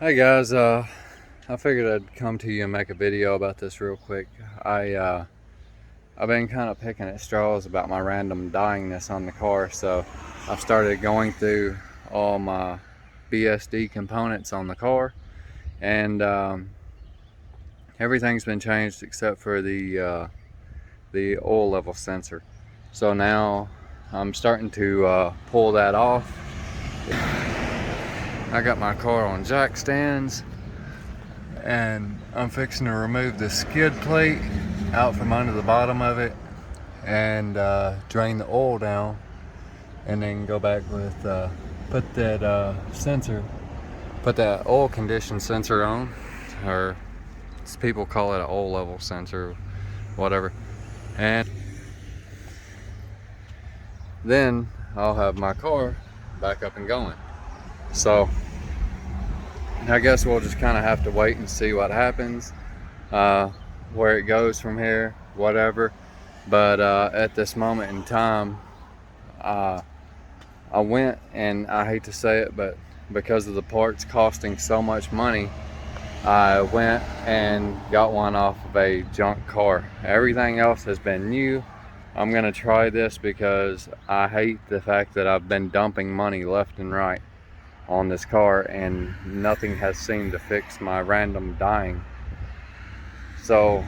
Hey guys, I figured I'd come to you and make a video about this real quick. I've been kind of picking at straws about my random dyingness on the car, so I've started going through all my BSD components on the car, and everything's been changed except for the oil level sensor. So now I'm starting to pull that off. I got my car on jack stands, and I'm fixing to remove the skid plate out from under the bottom of it and drain the oil down, and then go back with put that oil condition sensor on, or people call it an oil level sensor, whatever, and then I'll have my car back up and going. So I guess we'll just kind of have to wait and see what happens, where it goes from here, whatever. But at this moment in time, I went, and I hate to say it, but because of the parts costing so much money, I went and got one off of a junk car. Everything else has been new. I'm gonna try this because I hate the fact that I've been dumping money left and right on this car, and nothing has seemed to fix my random dying. So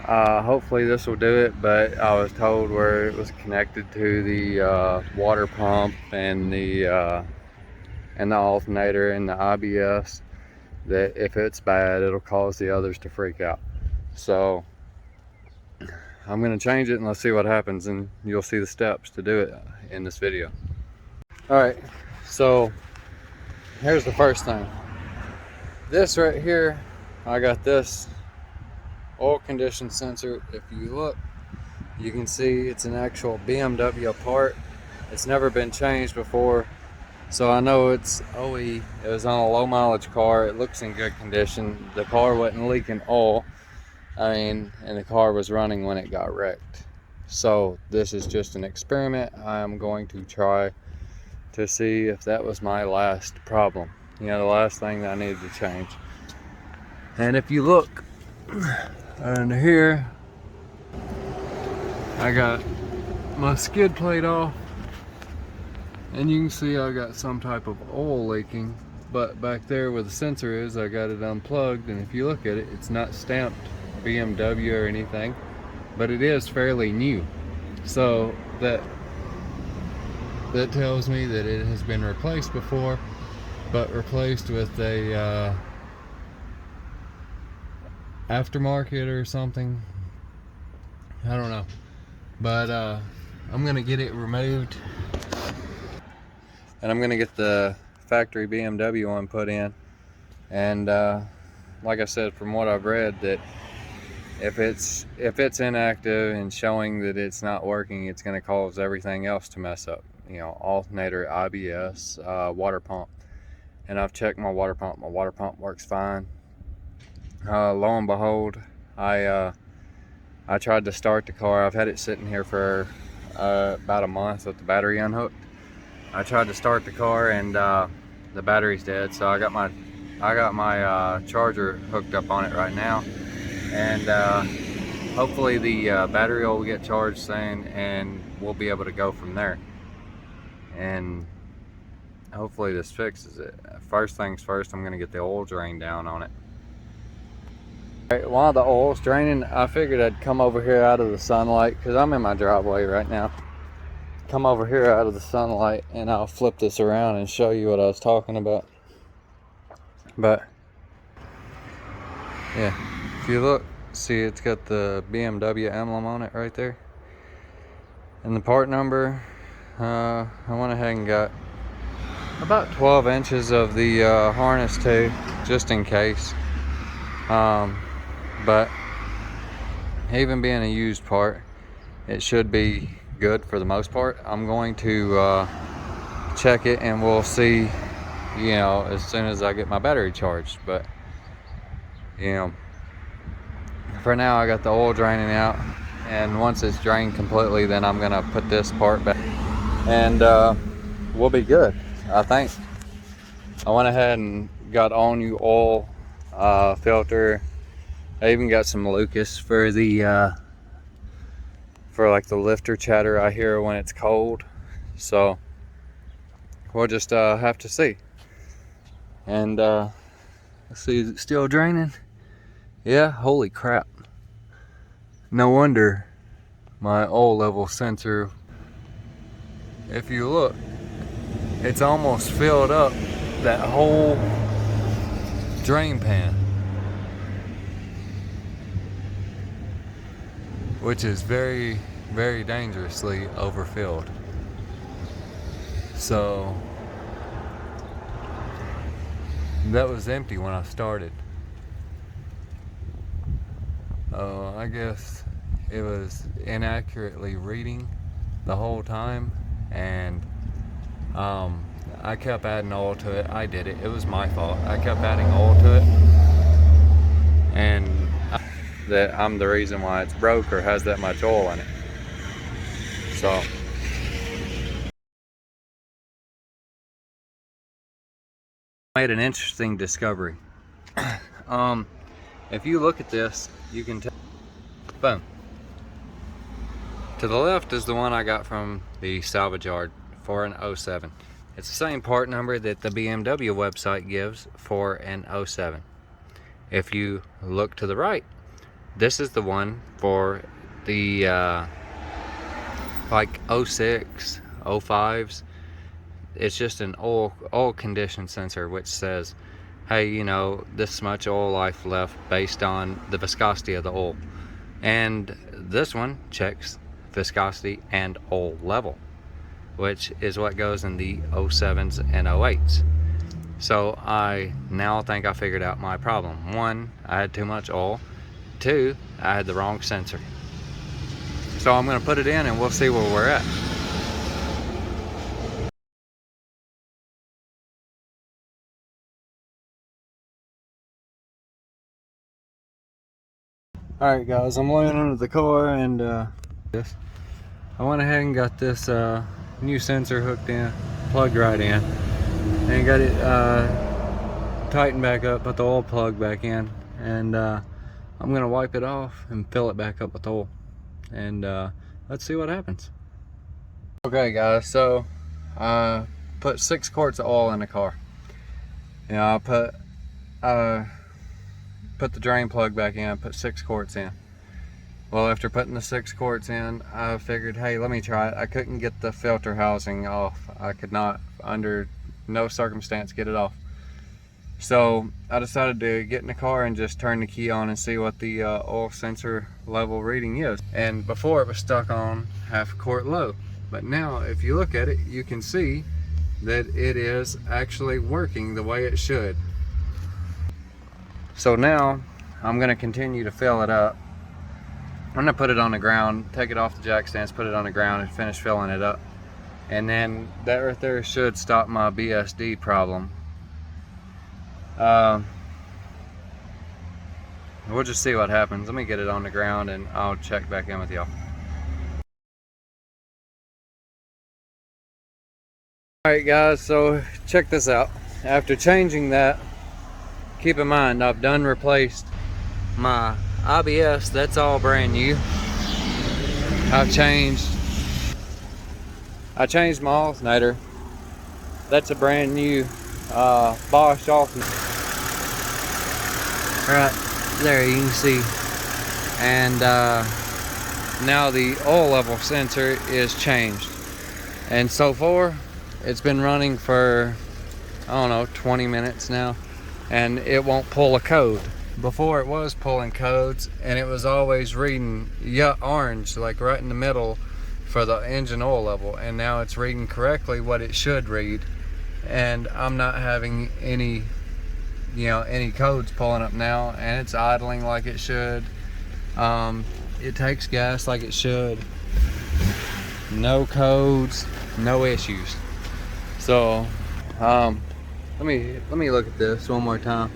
hopefully this will do it, but I was told where it was connected to the water pump and the alternator and the IBS, that if it's bad, it'll cause the others to freak out. So I'm going to change it, and let's see what happens, and you'll see the steps to do it in this video. Alright, so here's the first thing. This right here, I got this oil condition sensor. If you look, you can see it's an actual BMW part. It's never been changed before, so I know it's OE. It was on a low mileage car. It looks in good condition. The car wasn't leaking oil, and the car was running when it got wrecked. So this is just an experiment. I'm going to try to see if that was my last problem, the last thing that I needed to change. And if you look under here, I got my skid plate off, and you can see I got some type of oil leaking, but back there where the sensor is, I got it unplugged, and if you look at it, it's not stamped BMW or anything, but it is fairly new. So that tells me that it has been replaced before, but replaced with a aftermarket or something. I don't know, but I'm gonna get it removed, and I'm gonna get the factory BMW one put in. And like I said, from what I've read, that if it's inactive and showing that it's not working, it's going to cause everything else to mess up. Alternator, IBS, water pump. And I've checked my water pump. My water pump works fine. Lo and behold, I tried to start the car. I've had it sitting here for about a month with the battery unhooked. I tried to start the car, and the battery's dead. So I got my charger hooked up on it right now, and hopefully the battery will get charged soon, and we'll be able to go from there. And hopefully this fixes it. First things first, I'm going to get the oil drain down on it. Right, while the oil's draining, I figured I'd come over here out of the sunlight, because I'm in my driveway right now. Come over here out of the sunlight, and I'll flip this around and show you what I was talking about. But yeah, if you look, see it's got the BMW emblem on it right there, and the part number. I went ahead and got about 12 inches of the harness too, just in case. But even being a used part, it should be good for the most part. I'm going to check it, and we'll see, as soon as I get my battery charged. But for now, I got the oil draining out, and once it's drained completely, then I'm gonna put this part back, and we'll be good, I think. I went ahead and got all new oil, filter. I even got some Lucas for the for like the lifter chatter I hear when it's cold. So we'll just have to see. And let's see, is it still draining? Yeah, holy crap. No wonder my oil level sensor, if you look, it's almost filled up that whole drain pan, which is very, very dangerously overfilled. So that was empty when I started. I guess it was inaccurately reading the whole time, and I kept adding oil to it. I did it. It was my fault. I kept adding oil to it, and that I'm the reason why it's broke or has that much oil in it. So I made an interesting discovery. If you look at this, you can tell. Boom. To the left is the one I got from the salvage yard for an 07. It's the same part number that the BMW website gives for an 07. If you look to the right, this is the one for the like 06, 05s. It's just an oil condition sensor which says, hey, you know, this much oil life left based on the viscosity of the oil. And this one checks viscosity and oil level, which is what goes in the 07s and 08s. So I now think I figured out my problem. One, I had too much oil. Two, I had the wrong sensor. So I'm going to put it in and we'll see where we're at. Alright guys, I'm laying under the car, and I went ahead and got this new sensor hooked in, plugged right in, and got it tightened back up, put the oil plug back in, and I'm going to wipe it off and fill it back up with oil, and let's see what happens. Okay guys, so I put 6 quarts of oil in the car. You know, I put the drain plug back in, put 6 quarts in. Well, after putting the 6 quarts in, I figured, hey, let me try it. I couldn't get the filter housing off. I could not, under no circumstance, get it off. So I decided to get in the car and just turn the key on and see what the oil sensor level reading is. And before, it was stuck on half a quart low. But now, if you look at it, you can see that it is actually working the way it should. So now I'm going to continue to fill it up. I'm going to put it on the ground, take it off the jack stands, put it on the ground, and finish filling it up. And then that right there should stop my BSD problem. We'll just see what happens. Let me get it on the ground and I'll check back in with y'all. Alright guys, so check this out. After changing that, keep in mind, I've done replaced my IBS. That's all brand new. I changed my alternator. That's a brand new Bosch alternator. Right there you can see. And now the oil level sensor is changed. And so far, it's been running for, I don't know, 20 minutes now. And it won't pull a code. Before it was pulling codes, and it was always reading orange, like right in the middle for the engine oil level, and now it's reading correctly what it should read, and I'm not having any codes pulling up now, and it's idling like it should. It takes gas like it should. No codes, no issues. So let me look at this one more time.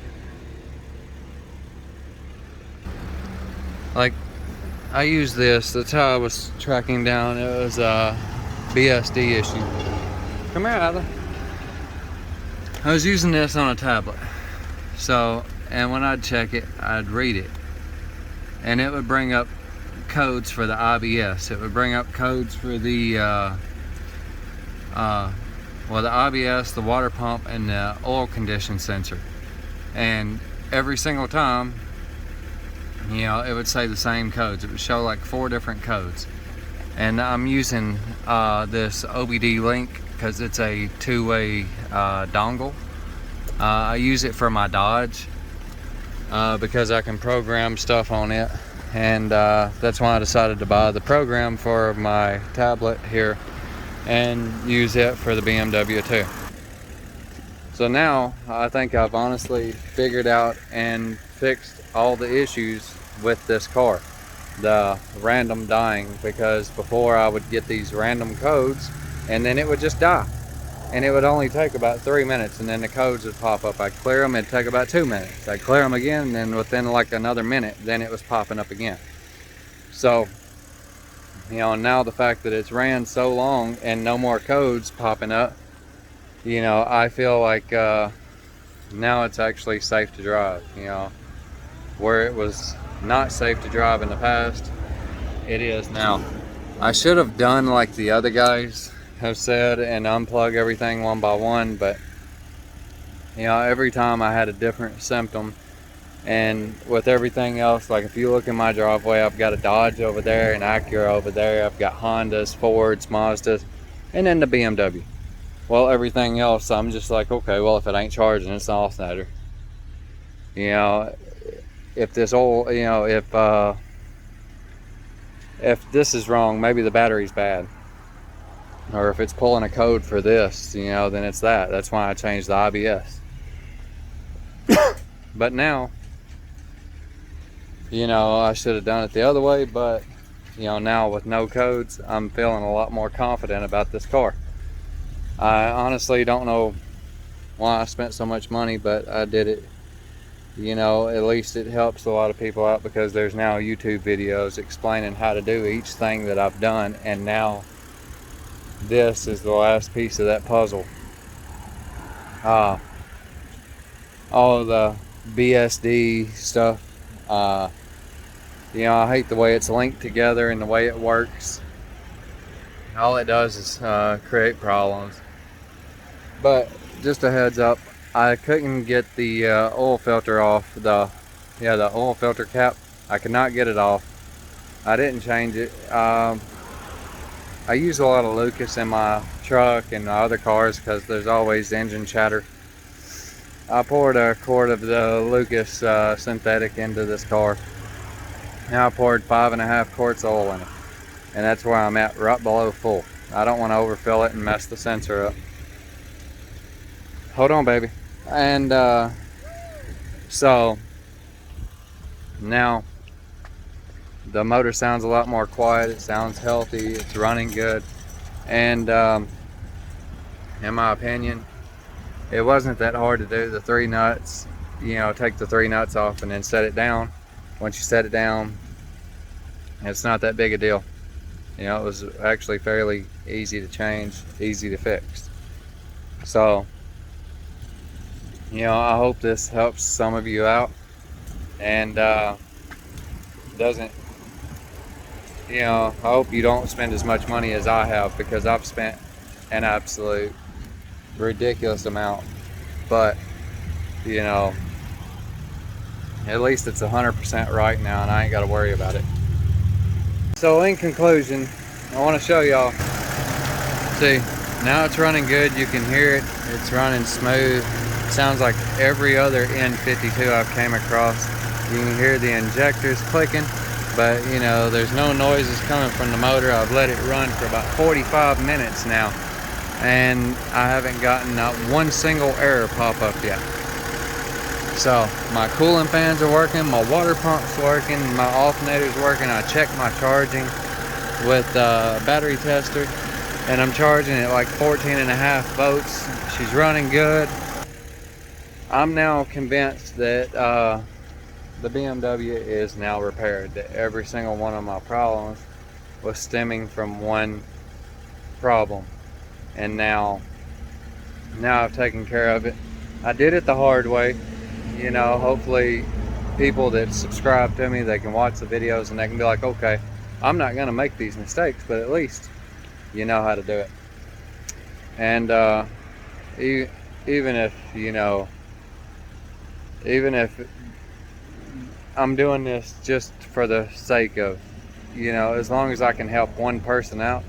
Like, I use this, that's how I was tracking down, it was a BSD issue. Come here, Adler. I was using this on a tablet, So, and when I'd check it, I'd read it, and it would bring up codes for the IBS. It would bring up codes for the well, the IBS, the water pump, and the oil condition sensor. And every single time, you know, it would say the same codes. It would show like 4 different codes. And I'm using this OBD link because it's a 2-way dongle. I use it for my Dodge because I can program stuff on it, and that's why I decided to buy the program for my tablet here and use it for the BMW too. So now I think I've honestly figured out and fixed all the issues with this car, the random dying, because before I would get these random codes and then it would just die, and it would only take about 3 minutes, and then the codes would pop up. I'd clear them, it'd take about 2 minutes. I'd clear them again, and then within like another minute, then it was popping up again. So, you know, now the fact that it's ran so long and no more codes popping up, you know, I feel like now it's actually safe to drive. You know, where it was not safe to drive in the past, it is now. I should have done like the other guys have said and unplug everything one by one, but you know, every time I had a different symptom. And with everything else, like if you look in my driveway, I've got a Dodge over there, an Acura over there, I've got Hondas, Fords, Mazdas, and then the BMW. Well, everything else, I'm just like, okay, well, if it ain't charging, it's an alternator. You know, if this old, you know, if this is wrong, maybe the battery's bad. Or if it's pulling a code for this, you know, then it's that. That's why I changed the IBS. But now, you know, I should have done it the other way, but, you know, now with no codes, I'm feeling a lot more confident about this car. I honestly don't know why I spent so much money, but I did it. You know, at least it helps a lot of people out, because there's now YouTube videos explaining how to do each thing that I've done, and now this is the last piece of that puzzle. All of the BSD stuff, you know, I hate the way it's linked together and the way it works. All it does is create problems. But just a heads up, I couldn't get the oil filter off, the oil filter cap. I could not get it off. I didn't change it. I use a lot of Lucas in my truck and other cars because there's always engine chatter. I poured a quart of the Lucas synthetic into this car. Now I poured 5.5 quarts of oil in it, and that's where I'm at, right below full. I don't want to overfill it and mess the sensor up. Hold on, baby. And so now the motor sounds a lot more quiet. It sounds healthy. It's running good. And in my opinion, it wasn't that hard to do. The 3 nuts, you know, take the 3 nuts off and then set it down. Once you set it down, it's not that big a deal. You know, it was actually fairly easy to change, easy to fix. So, you know, I hope this helps some of you out, and doesn't, you know, I hope you don't spend as much money as I have, because I've spent an absolute ridiculous amount. But, you know, at least it's 100% right now, and I ain't got to worry about it. So in conclusion, I want to show y'all. See, now it's running good. You can hear it. It's running smooth. Sounds like every other N52 I've came across. You can hear the injectors clicking, but you know, there's no noises coming from the motor. I've let it run for about 45 minutes now, and I haven't gotten not one single error pop up yet. So my cooling fans are working, my water pump's working, my alternator's working. I checked my charging with a battery tester, and I'm charging at like 14.5 volts. She's running good. I'm now convinced that the BMW is now repaired, that every single one of my problems was stemming from one problem, and now I've taken care of it. I did it the hard way. you know, hopefully people that subscribe to me, they can watch the videos and they can be like, okay, I'm not gonna make these mistakes, but at least you know how to do it. And even if, you know, even if I'm doing this just for the sake of, you know, as long as I can help one person out,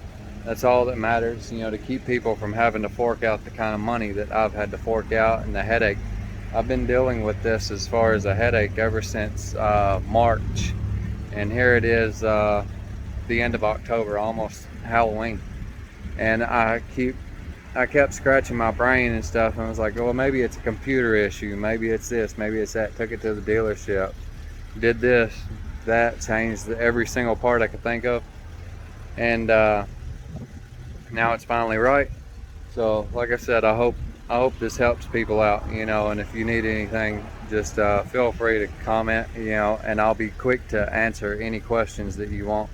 that's all that matters, you know, to keep people from having to fork out the kind of money that I've had to fork out and the headache. I've been dealing with this as far as a headache ever since March, and here it is, the end of October, almost Halloween, and I kept scratching my brain and stuff, and I was like, well, maybe it's a computer issue, maybe it's this, maybe it's that. Took it to the dealership, did this, that, changed every single part I could think of, and now it's finally right. So like I said, I hope this helps people out, you know, and if you need anything, just feel free to comment, you know, and I'll be quick to answer any questions that you want.